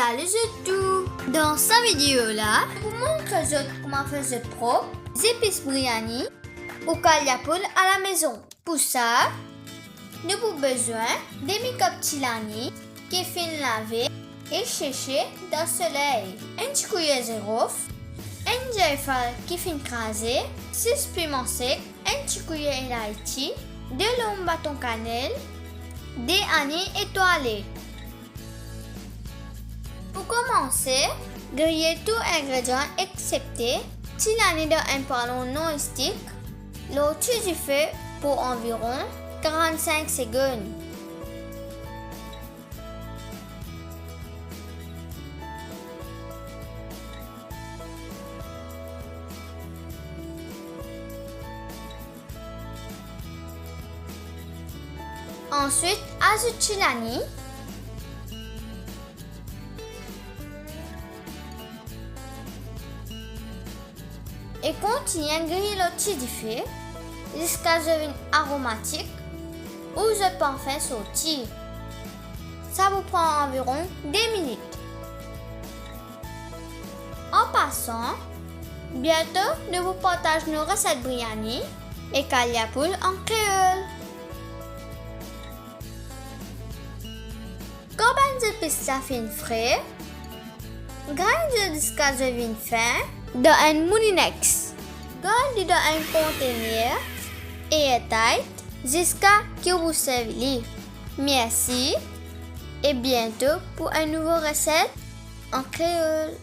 Salut tout! Dans cette vidéo-là, je vous montre comment faire propre des épices biryani ou kaliapoul à la maison. Pour ça, nous avons besoin de mi-cup tilani qui fin lavé et séché dans le soleil. Un petit cuillère zérof, un jaifal qui fin crasé, 6 piments secs, un petit cuillère élaïti, 2 longs bâtons cannelle, des anis étoilés. Pour commencer, grillez tous les ingrédients excepté tilani dans un poêlon non-stick, l'au-dessus du feu pour environ 45 secondes. Ensuite, ajoute tilani. Et continue à griller l'au-dessus du feu jusqu'à ce qu'il devienne aromatique ou le parfum sauté. Ça vous prend environ 2 minutes. En passant, bientôt nous vous partageons nos recettes biryani et kaliapoul en créole. Quand les épices sont frais, graine jusqu'à ce qu'il devienne fin dans un moulinex. Gardez dans un conteneur airtight jusqu'à ce que vous serviez. Merci et bientôt pour une nouvelle recette en créole.